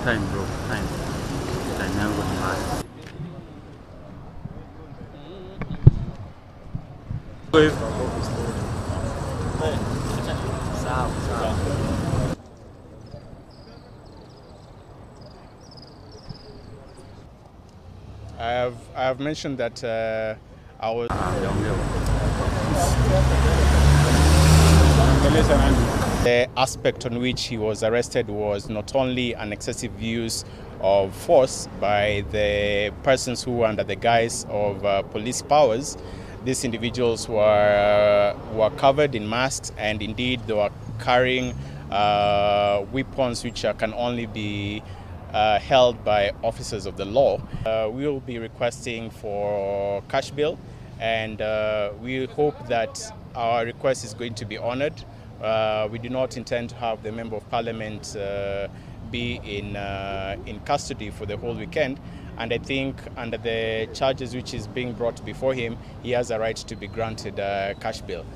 Time, bro. Time. Time yangu ni mbaya. I have mentioned that I was. The aspect on which he was arrested was not only an excessive use of force by the persons who were under the guise of police powers. These individuals were covered in masks, and indeed they were carrying weapons which can only be held by officers of the law. We will be requesting for cash bail, and we hope that our request is going to be honored. We do not intend to have the Member of Parliament be in custody for the whole weekend, and I think under the charges which is being brought before him, he has a right to be granted cash bail.